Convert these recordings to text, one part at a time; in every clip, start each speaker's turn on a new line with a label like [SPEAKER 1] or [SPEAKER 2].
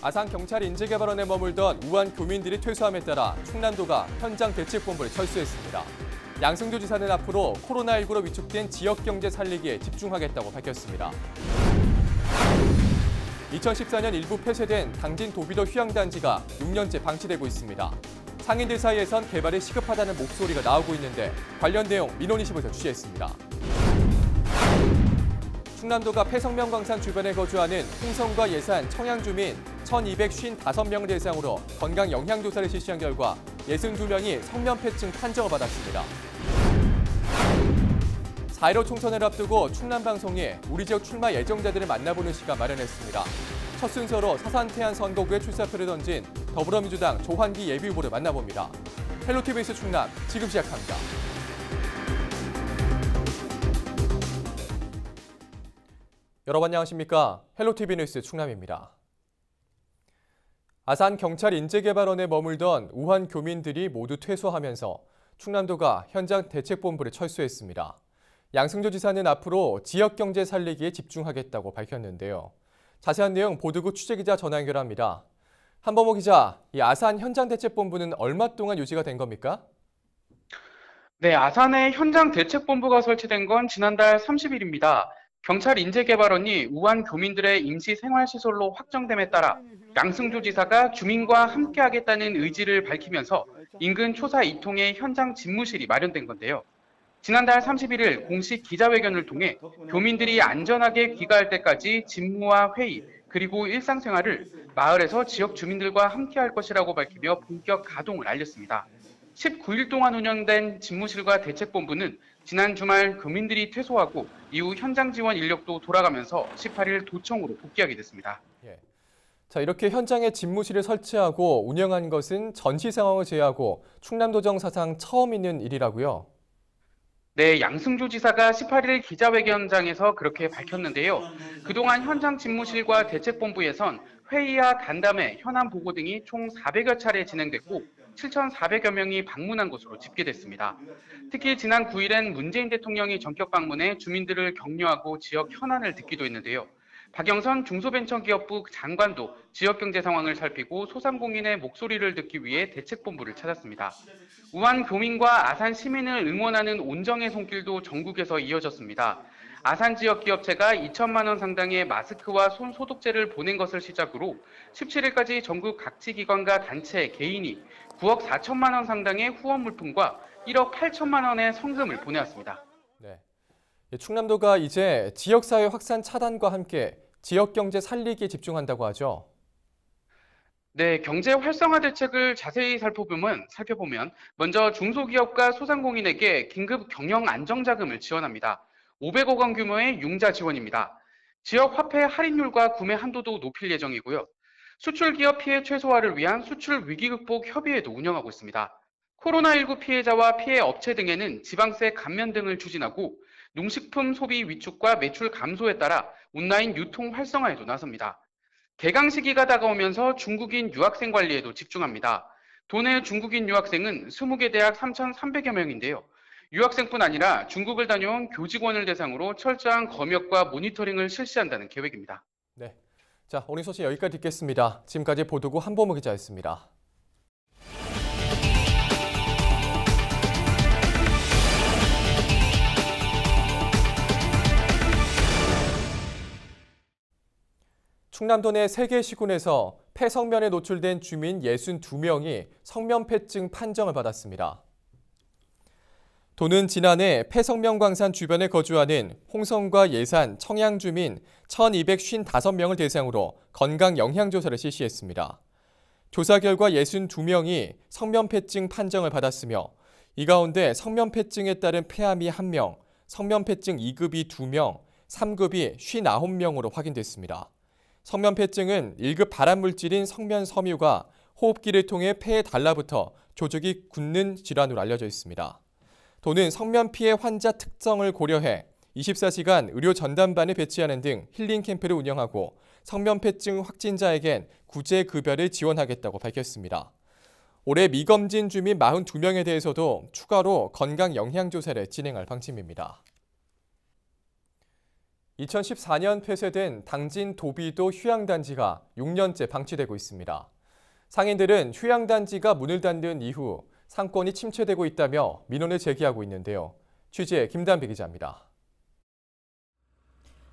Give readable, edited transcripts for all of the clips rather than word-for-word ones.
[SPEAKER 1] 아산경찰 인재개발원에 머물던 우한 교민들이 퇴소함에 따라 충남도가 현장 대책본부를 철수했습니다. 양승조 지사는 앞으로 코로나19로 위축된 지역경제 살리기에 집중하겠다고 밝혔습니다. 2014년 일부 폐쇄된 당진 도비도 휴양단지가 6년째 방치되고 있습니다. 상인들 사이에선 개발이 시급하다는 목소리가 나오고 있는데 관련 내용 민원이10에서 취재했습니다. 충남도가 폐성명광산 주변에 거주하는 홍성과 예산, 청양주민 1,255명을 대상으로 건강영향조사를 실시한 결과 62명이 성면폐증 판정을 받았습니다. 4.15 총선을 앞두고 충남방송이 우리 지역 출마 예정자들을 만나보는 시간 마련했습니다. 첫 순서로 사산태안 선거구에 출사표를 던진 더불어민주당 조환기 예비후보를 만나봅니다. 헬로티비 뉴스 충남 지금 시작합니다. 여러분 안녕하십니까? 헬로티비 뉴스 충남입니다. 아산경찰 인재개발원에 머물던 우한 교민들이 모두 퇴소하면서 충남도가 현장 대책본부를 철수했습니다. 양승조 지사는 앞으로 지역경제 살리기에 집중하겠다고 밝혔는데요. 자세한 내용 보도국 취재기자 전화 연결합니다. 한범호 기자, 이 아산 현장 대책본부는 얼마 동안 유지가 된 겁니까?
[SPEAKER 2] 네, 아산에 현장 대책본부가 설치된 건 지난달 30일입니다. 경찰 인재개발원이 우한 교민들의 임시 생활시설로 확정됨에 따라 양승조 지사가 주민과 함께하겠다는 의지를 밝히면서 인근 초사 2통의 현장 집무실이 마련된 건데요. 지난달 31일 공식 기자회견을 통해 교민들이 안전하게 귀가할 때까지 집무와 회의 그리고 일상생활을 마을에서 지역 주민들과 함께할 것이라고 밝히며 본격 가동을 알렸습니다. 19일 동안 운영된 집무실과 대책본부는 지난 주말 교민들이 퇴소하고 이후 현장 지원 인력도 돌아가면서 18일 도청으로 복귀하게 됐습니다.
[SPEAKER 1] 자, 이렇게 현장에 집무실을 설치하고 운영한 것은 전시 상황을 제외하고 충남도정 사상 처음 있는 일이라고요?
[SPEAKER 2] 네, 양승조 지사가 18일 기자회견장에서 그렇게 밝혔는데요. 그동안 현장 집무실과 대책본부에선 회의와 간담회, 현안 보고 등이 총 400여 차례 진행됐고 7,400여 명이 방문한 것으로 집계됐습니다. 특히 지난 9일엔 문재인 대통령이 전격 방문해 주민들을 격려하고 지역 현안을 듣기도 했는데요. 박영선 중소벤처기업부 장관도 지역경제 상황을 살피고 소상공인의 목소리를 듣기 위해 대책본부를 찾았습니다. 우한 교민과 아산 시민을 응원하는 온정의 손길도 전국에서 이어졌습니다. 아산 지역 기업체가 2천만 원 상당의 마스크와 손 소독제를 보낸 것을 시작으로 17일까지 전국 각지 기관과 단체, 개인이 9억 4천만 원 상당의 후원 물품과 1억 8천만 원의 성금을 보내왔습니다.
[SPEAKER 1] 네. 충남도가 이제 지역사회 확산 차단과 함께 지역경제 살리기에 집중한다고 하죠.
[SPEAKER 2] 네, 경제 활성화 대책을 자세히 살펴보면 먼저 중소기업과 소상공인에게 긴급 경영 안정자금을 지원합니다. 500억 원 규모의 융자 지원입니다. 지역 화폐 할인율과 구매 한도도 높일 예정이고요. 수출 기업 피해 최소화를 위한 수출 위기 극복 협의회도 운영하고 있습니다. 코로나19 피해자와 피해 업체 등에는 지방세 감면 등을 추진하고 농식품 소비 위축과 매출 감소에 따라 온라인 유통 활성화에도 나섭니다. 개강 시기가 다가오면서 중국인 유학생 관리에도 집중합니다. 도내 중국인 유학생은 20개 대학 3,300여 명인데요. 유학생뿐 아니라 중국을 다녀온 교직원을 대상으로 철저한 검역과 모니터링을 실시한다는 계획입니다.
[SPEAKER 1] 네, 자 오늘 소식 여기까지 듣겠습니다. 지금까지 보도국 한범호 기자였습니다. 충남도 내 3개 시군에서 폐성면에 노출된 주민 62명이 성면폐증 판정을 받았습니다. 도는 지난해 폐성명광산 주변에 거주하는 홍성과 예산, 청양주민 1,255명을 대상으로 건강영향조사를 실시했습니다. 조사 결과 62명이 성면폐증 판정을 받았으며 이 가운데 성면폐증에 따른 폐암이 1명, 성면폐증 2급이 2명, 3급이 59명으로 확인됐습니다. 성면폐증은 1급 발암물질인 성면섬유가 호흡기를 통해 폐에 달라붙어 조직이 굳는 질환으로 알려져 있습니다. 도는 성면 피해 환자 특성을 고려해 24시간 의료 전담반을 배치하는 등 힐링 캠프를 운영하고 성면폐증 확진자에겐 구제 급여를 지원하겠다고 밝혔습니다. 올해 미검진 주민 42명에 대해서도 추가로 건강 영향조사를 진행할 방침입니다. 2014년 폐쇄된 당진 도비도 휴양단지가 6년째 방치되고 있습니다. 상인들은 휴양단지가 문을 닫는 이후 상권이 침체되고 있다며 민원을 제기하고 있는데요. 취재 김단비 기자입니다.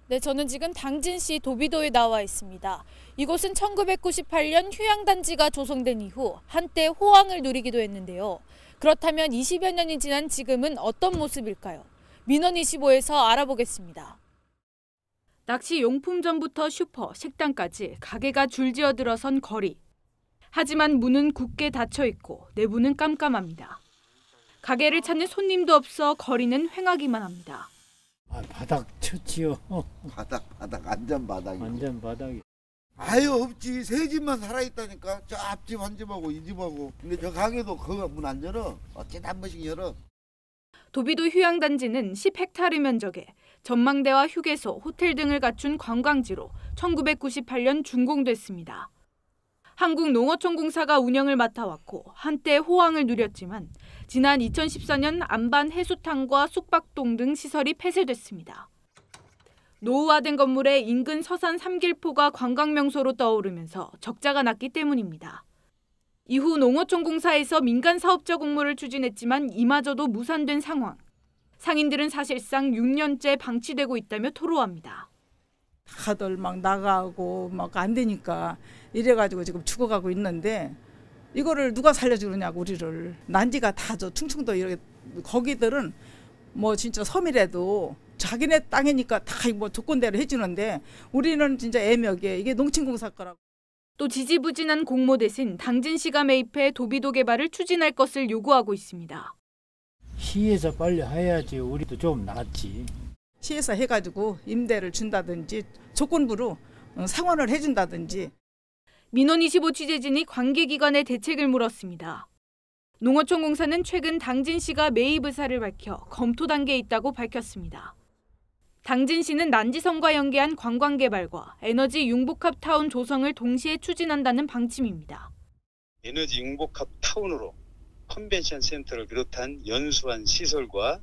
[SPEAKER 3] 네, 저는 지금 당진시 도비도에 나와 있습니다. 이곳은 1998년 휴양단지가 조성된 이후 한때 호황을 누리기도 했는데요. 그렇다면 20여 년이 지난 지금은 어떤 모습일까요? 민원25에서 알아보겠습니다. 낚시 용품점부터 슈퍼, 식당까지 가게가 줄지어 들어선 거리. 하지만 문은 굳게 닫혀 있고 내부는 깜깜합니다. 가게를 찾는 손님도 없어 거리는 횡하기만 합니다.
[SPEAKER 4] 바닥 쳤지요.
[SPEAKER 5] 바닥 완전 바닥이.
[SPEAKER 4] 완전 바닥이.
[SPEAKER 5] 아유 없지. 세 집만 살아있다니까. 저 앞집 한 집하고 이 집하고. 근데 저 가게도 그거 문 안 열어. 어쨌든 한 번씩 열어.
[SPEAKER 3] 도비도 휴양단지는 10헥타르 면적에 전망대와 휴게소, 호텔 등을 갖춘 관광지로 1998년 준공됐습니다. 한국농어촌공사가 운영을 맡아왔고 한때 호황을 누렸지만 지난 2014년 안반 해수탕과 숙박동 등 시설이 폐쇄됐습니다. 노후화된 건물에 인근 서산 삼길포가 관광명소로 떠오르면서 적자가 났기 때문입니다. 이후 농어촌공사에서 민간 사업자 공모를 추진했지만 이마저도 무산된 상황. 상인들은 사실상 6년째 방치되고 있다며 토로합니다.
[SPEAKER 6] 다들 막 나가고 막 안 되니까 이래가지고 지금 죽어가고 있는데 이거를 누가 살려주느냐고 우리를. 난지가 다 저 충청도 이렇게 거기들은 뭐 진짜 섬이라도 자기네 땅이니까 다 뭐 조건대로 해주는데 우리는 진짜 애매하게 이게 농침공사 거라고. 또 지지부진한 공모 대신 당진시가 매입해 도비도 개발을 추진할 것을 요구하고 있습니다.
[SPEAKER 4] 시에서 빨리 해야지 우리도 좀 낫지.
[SPEAKER 6] 시에서 해가지고 임대를 준다든지 조건부로 상환을 해준다든지.
[SPEAKER 3] 민원25 취재진이 관계기관의 대책을 물었습니다. 농어촌공사는 최근 당진시가 매입 의사를 밝혀 검토 단계에 있다고 밝혔습니다. 당진시는 난지섬과 연계한 관광개발과 에너지 융복합 타운 조성을 동시에 추진한다는 방침입니다.
[SPEAKER 7] 에너지 융복합 타운으로 컨벤션 센터를 비롯한 연수한 시설과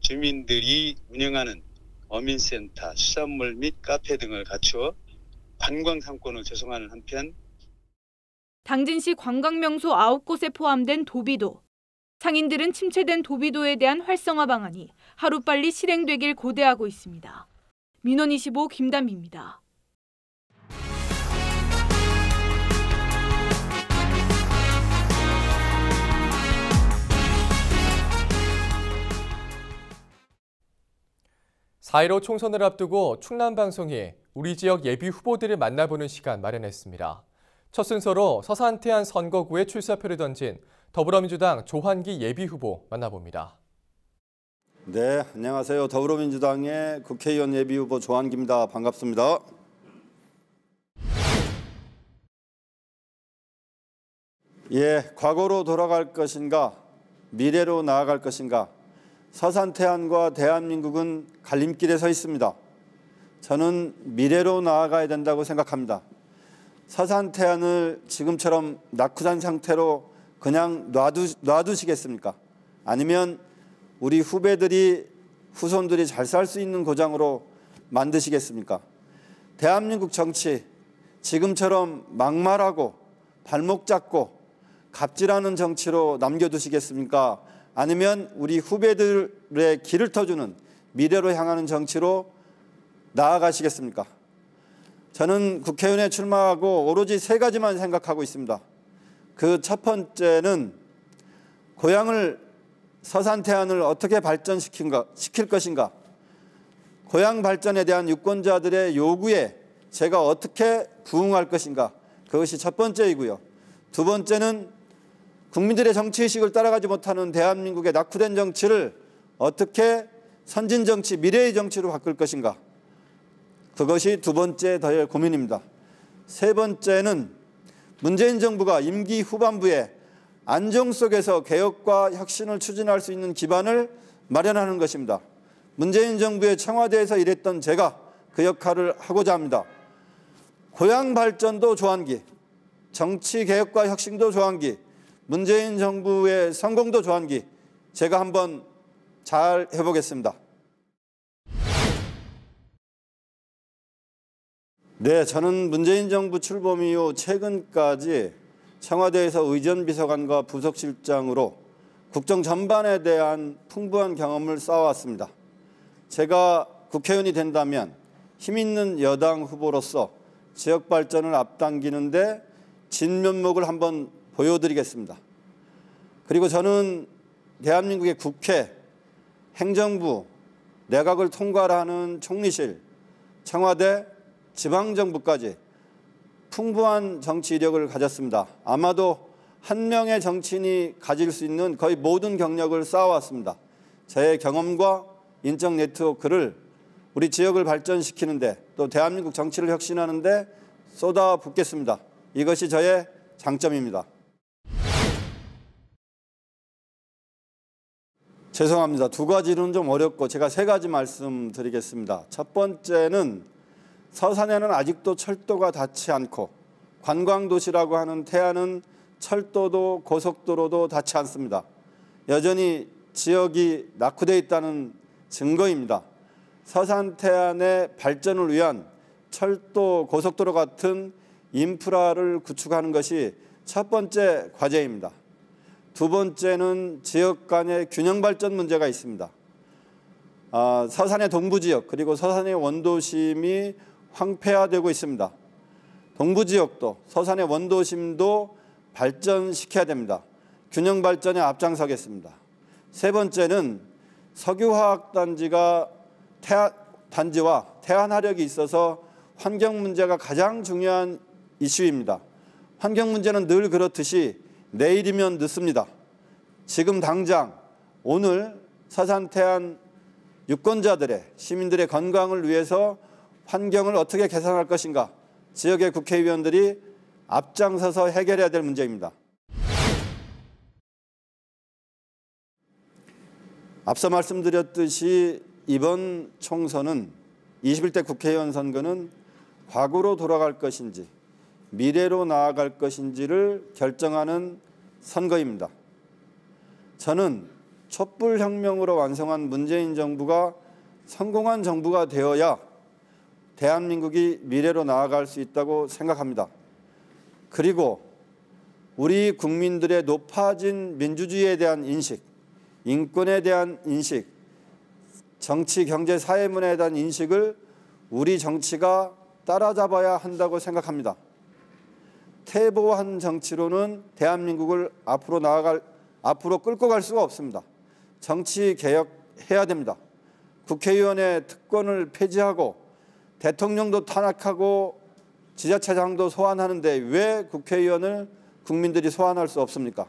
[SPEAKER 7] 주민들이 운영하는 어민센터, 수산물 및 카페 등을 갖추어 관광 상권을 조성하는 한편
[SPEAKER 3] 당진시 관광명소 9곳에 포함된 도비도. 상인들은 침체된 도비도에 대한 활성화 방안이 하루빨리 실행되길 고대하고 있습니다. 민원25 김단비입니다.
[SPEAKER 1] (4.15) 총선을 앞두고 충남방송이 우리 지역 예비 후보들을 만나보는 시간 마련했습니다. 첫 순서로 서산태안 선거구에 출사표를 던진 더불어민주당 조환기 예비후보 만나봅니다.
[SPEAKER 8] 네, 안녕하세요. 더불어민주당의 국회의원 예비후보 조환기입니다. 반갑습니다. 예, 과거로 돌아갈 것인가, 미래로 나아갈 것인가, 서산태안과 대한민국은 갈림길에 서 있습니다. 저는 미래로 나아가야 된다고 생각합니다. 서산태안을 지금처럼 낙후산 상태로 그냥 놔두시겠습니까? 아니면 우리 후손들이 잘 살 수 있는 고장으로 만드시겠습니까? 대한민국 정치, 지금처럼 막말하고 발목 잡고 갑질하는 정치로 남겨두시겠습니까? 아니면 우리 후배들의 길을 터주는 미래로 향하는 정치로 나아가시겠습니까? 저는 국회의원에 출마하고 오로지 세 가지만 생각하고 있습니다. 그 첫 번째는 고향을 서산태안을 어떻게 발전시킬 것인가, 고향 발전에 대한 유권자들의 요구에 제가 어떻게 부응할 것인가, 그것이 첫 번째이고요. 두 번째는 국민들의 정치의식을 따라가지 못하는 대한민국의 낙후된 정치를 어떻게 선진 정치, 미래의 정치로 바꿀 것인가, 그것이 두 번째 더 고민입니다. 세 번째는 문재인 정부가 임기 후반부에 안정 속에서 개혁과 혁신을 추진할 수 있는 기반을 마련하는 것입니다. 문재인 정부의 청와대에서 일했던 제가 그 역할을 하고자 합니다. 고향 발전도 조환기, 정치 개혁과 혁신도 조환기, 문재인 정부의 성공도 조환기, 제가 한번 잘 해보겠습니다. 네, 저는 문재인 정부 출범 이후 최근까지 청와대에서 의전비서관과 부속실장으로 국정 전반에 대한 풍부한 경험을 쌓아왔습니다. 제가 국회의원이 된다면 힘 있는 여당 후보로서 지역 발전을 앞당기는데 진면목을 한번 보여드리겠습니다. 그리고 저는 대한민국의 국회, 행정부, 내각을 통괄하는 총리실, 청와대, 지방정부까지 풍부한 정치 이력을 가졌습니다. 아마도 한 명의 정치인이 가질 수 있는 거의 모든 경력을 쌓아왔습니다. 저의 경험과 인적 네트워크를 우리 지역을 발전시키는데 또 대한민국 정치를 혁신하는데 쏟아붓겠습니다. 이것이 저의 장점입니다. 죄송합니다. 두 가지는 좀 어렵고 제가 세 가지 말씀드리겠습니다. 첫 번째는 서산에는 아직도 철도가 닿지 않고 관광도시라고 하는 태안은 철도도 고속도로도 닿지 않습니다. 여전히 지역이 낙후되어 있다는 증거입니다. 서산 태안의 발전을 위한 철도, 고속도로 같은 인프라를 구축하는 것이 첫 번째 과제입니다. 두 번째는 지역 간의 균형 발전 문제가 있습니다. 서산의 동부지역 그리고 서산의 원도심이 황폐화되고 있습니다. 동부지역도 서산의 원도심도 발전시켜야 됩니다. 균형 발전에 앞장서겠습니다. 세 번째는 석유화학단지와 태안화력이 있어서 환경 문제가 가장 중요한 이슈입니다. 환경 문제는 늘 그렇듯이 내일이면 늦습니다. 지금 당장 오늘 서산 태안 유권자들의 시민들의 건강을 위해서 환경을 어떻게 개선할 것인가 지역의 국회의원들이 앞장서서 해결해야 될 문제입니다. 앞서 말씀드렸듯이 이번 총선은 21대 국회의원 선거는 과거로 돌아갈 것인지 미래로 나아갈 것인지를 결정하는 선거입니다. 저는 촛불혁명으로 완성한 문재인 정부가 성공한 정부가 되어야 대한민국이 미래로 나아갈 수 있다고 생각합니다. 그리고 우리 국민들의 높아진 민주주의에 대한 인식, 인권에 대한 인식, 정치, 경제, 사회문화에 대한 인식을 우리 정치가 따라잡아야 한다고 생각합니다. 퇴보한 정치로는 대한민국을 앞으로 끌고 갈 수가 없습니다. 정치 개혁해야 됩니다. 국회의원의 특권을 폐지하고 대통령도 탄핵하고 지자체장도 소환하는데 왜 국회의원을 국민들이 소환할 수 없습니까?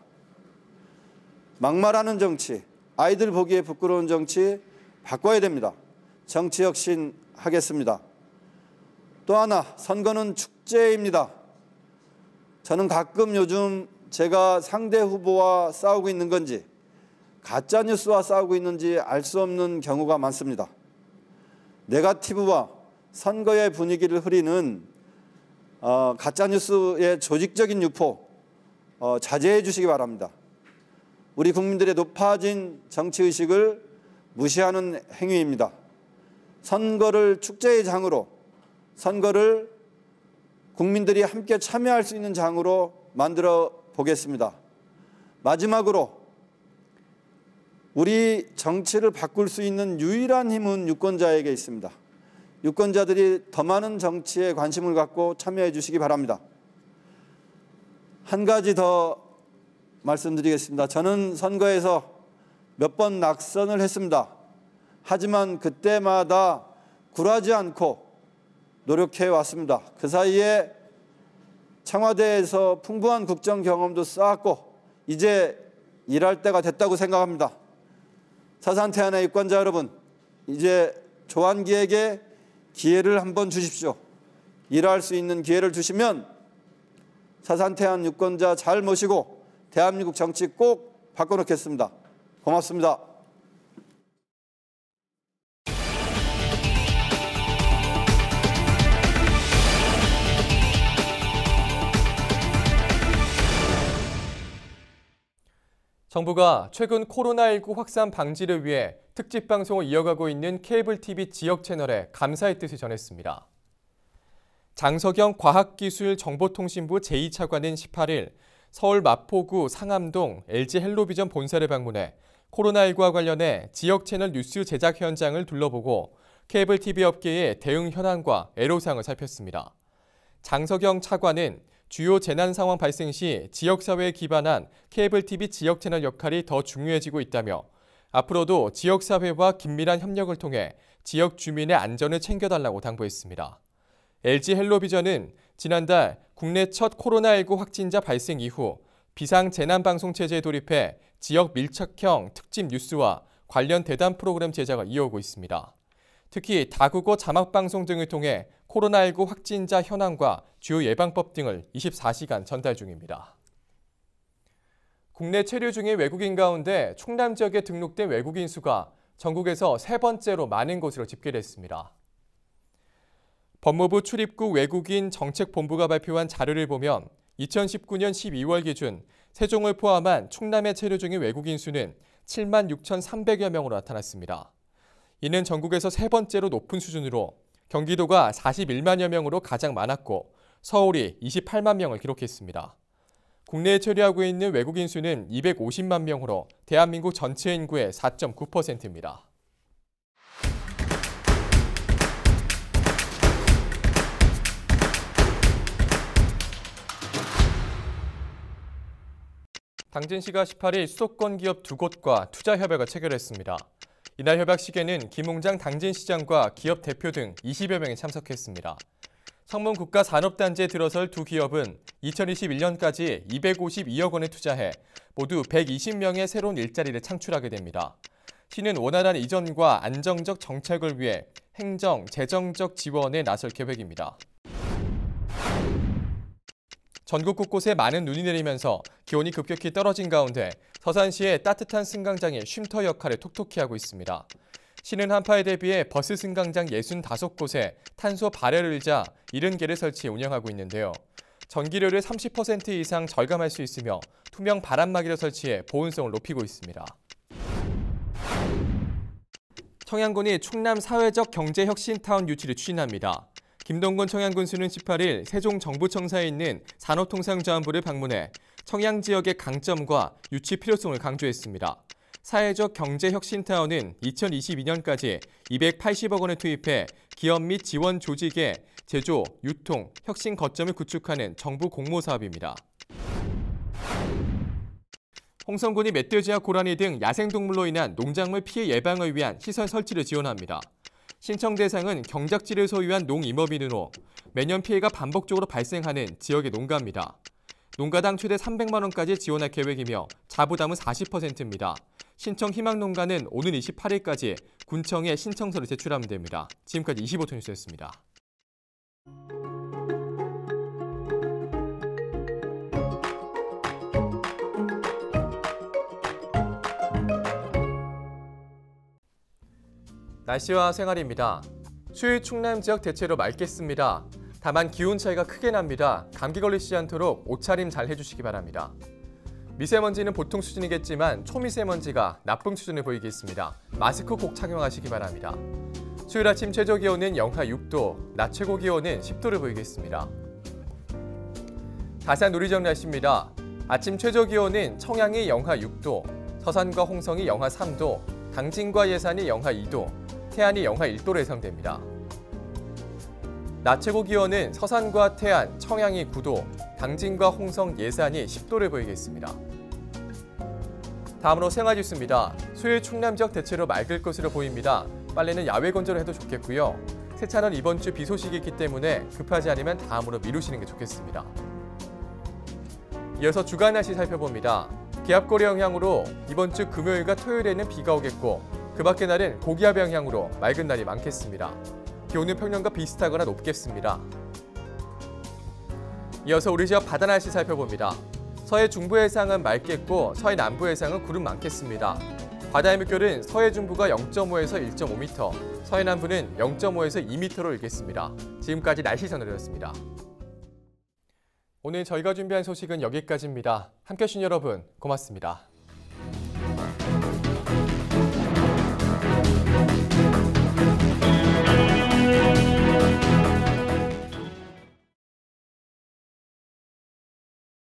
[SPEAKER 8] 막말하는 정치, 아이들 보기에 부끄러운 정치 바꿔야 됩니다. 정치 혁신 하겠습니다. 또 하나, 선거는 축제입니다. 저는 가끔 요즘 제가 상대 후보와 싸우고 있는 건지 가짜뉴스와 싸우고 있는지 알 수 없는 경우가 많습니다. 네거티브와 선거의 분위기를 흐리는 가짜뉴스의 조직적인 유포 자제해 주시기 바랍니다. 우리 국민들의 높아진 정치의식을 무시하는 행위입니다. 선거를 축제의 장으로, 선거를 국민들이 함께 참여할 수 있는 장으로 만들어 보겠습니다. 마지막으로 우리 정치를 바꿀 수 있는 유일한 힘은 유권자에게 있습니다. 유권자들이 더 많은 정치에 관심을 갖고 참여해 주시기 바랍니다. 한 가지 더 말씀드리겠습니다. 저는 선거에서 몇 번 낙선을 했습니다. 하지만 그때마다 굴하지 않고 노력해 왔습니다. 그 사이에 청와대에서 풍부한 국정 경험도 쌓았고 이제 일할 때가 됐다고 생각합니다. 서산 태안의 유권자 여러분, 이제 조한기에게 기회를 한번 주십시오. 일할 수 있는 기회를 주시면 서산 태안 유권자 잘 모시고 대한민국 정치 꼭 바꿔놓겠습니다. 고맙습니다.
[SPEAKER 1] 정부가 최근 코로나19 확산 방지를 위해 특집 방송을 이어가고 있는 케이블 TV 지역 채널에 감사의 뜻을 전했습니다. 장석영 과학기술정보통신부 제2차관은 18일 서울 마포구 상암동 LG 헬로비전 본사를 방문해 코로나19와 관련해 지역 채널 뉴스 제작 현장을 둘러보고 케이블 TV 업계의 대응 현황과 애로사항을 살폈습니다. 장석영 차관은 주요 재난 상황 발생 시 지역사회에 기반한 케이블 TV 지역 채널 역할이 더 중요해지고 있다며 앞으로도 지역사회와 긴밀한 협력을 통해 지역 주민의 안전을 챙겨달라고 당부했습니다. LG 헬로비전은 지난달 국내 첫 코로나19 확진자 발생 이후 비상재난방송 체제에 돌입해 지역 밀착형 특집 뉴스와 관련 대담 프로그램 제작을 이어오고 있습니다. 특히 다국어 자막방송 등을 통해 코로나19 확진자 현황과 주요 예방법 등을 24시간 전달 중입니다. 국내 체류 중인 외국인 가운데 충남 지역에 등록된 외국인 수가 전국에서 세 번째로 많은 것으로 집계됐습니다. 법무부 출입국 외국인 정책본부가 발표한 자료를 보면 2019년 12월 기준 세종을 포함한 충남에 체류 중인 외국인 수는 7만 6,300여 명으로 나타났습니다. 이는 전국에서 세 번째로 높은 수준으로 경기도가 41만여 명으로 가장 많았고 서울이 28만 명을 기록했습니다. 국내에 체류하고 있는 외국인 수는 250만 명으로 대한민국 전체 인구의 4.9%입니다. 당진시가 18일 수도권 기업 2곳과 투자 협약을 체결했습니다. 이날 협약식에는 김웅장 당진시장과 기업 대표 등 20여 명이 참석했습니다. 성문국가산업단지에 들어설 두 기업은 2021년까지 252억 원을 투자해 모두 120명의 새로운 일자리를 창출하게 됩니다. 시는 원활한 이전과 안정적 정착을 위해 행정, 재정적 지원에 나설 계획입니다. 전국 곳곳에 많은 눈이 내리면서 기온이 급격히 떨어진 가운데 서산시의 따뜻한 승강장이 쉼터 역할을 톡톡히 하고 있습니다. 시는 한파에 대비해 버스 승강장 65곳에 탄소 발열 의자 70개를 설치해 운영하고 있는데요. 전기료를 30% 이상 절감할 수 있으며 투명 바람막이를 설치해 보온성을 높이고 있습니다. 청양군이 충남 사회적 경제혁신타운 유치를 추진합니다. 김동건 청양군수는 18일 세종정부청사에 있는 산업통상자원부를 방문해 청양 지역의 강점과 유치 필요성을 강조했습니다. 사회적 경제혁신타운은 2022년까지 280억 원을 투입해 기업 및 지원 조직의 제조, 유통, 혁신 거점을 구축하는 정부 공모 사업입니다. 홍성군이 멧돼지와 고라니 등 야생동물로 인한 농작물 피해 예방을 위한 시설 설치를 지원합니다. 신청 대상은 경작지를 소유한 농임업인으로 매년 피해가 반복적으로 발생하는 지역의 농가입니다. 농가당 최대 300만 원까지 지원할 계획이며 자부담은 40%입니다. 신청 희망 농가는 오는 28일까지 군청에 신청서를 제출하면 됩니다. 지금까지 25톤 뉴스였습니다. 날씨와 생활입니다. 수요일 충남 지역 대체로 맑겠습니다. 다만 기온 차이가 크게 납니다. 감기 걸리지 않도록 옷차림 잘 해주시기 바랍니다. 미세먼지는 보통 수준이겠지만 초미세먼지가 나쁨 수준을 보이겠습니다. 마스크 꼭 착용하시기 바랍니다. 수요일 아침 최저 기온은 영하 6도, 낮 최고 기온은 10도를 보이겠습니다. 다산 누리정 날씨입니다. 아침 최저 기온은 청양이 영하 6도, 서산과 홍성이 영하 3도, 당진과 예산이 영하 2도, 태안이 영하 1도로 예상됩니다. 낮 최고 기온은 서산과 태안, 청양이 9도, 당진과 홍성, 예산이 10도를 보이겠습니다. 다음으로 생활 뉴스입니다. 수요일 충남 지역 대체로 맑을 것으로 보입니다. 빨래는 야외 건조를 해도 좋겠고요. 세차는 이번 주 비 소식이 있기 때문에 급하지 않으면 다음으로 미루시는 게 좋겠습니다. 이어서 주간 날씨 살펴봅니다. 기압골의 영향으로 이번 주 금요일과 토요일에는 비가 오겠고 그 밖의 날은 고기압의 영향으로 맑은 날이 많겠습니다. 기온은 평년과 비슷하거나 높겠습니다. 이어서 우리 지역 바다 날씨 살펴봅니다. 서해 중부 해상은 맑겠고 서해 남부 해상은 구름 많겠습니다. 바다의 물결은 서해 중부가 0.5에서 1.5m, 서해 남부는 0.5에서 2m로 일겠습니다. 지금까지 날씨 전해드렸습니다. 오늘 저희가 준비한 소식은 여기까지입니다. 함께해 주신 여러분 고맙습니다.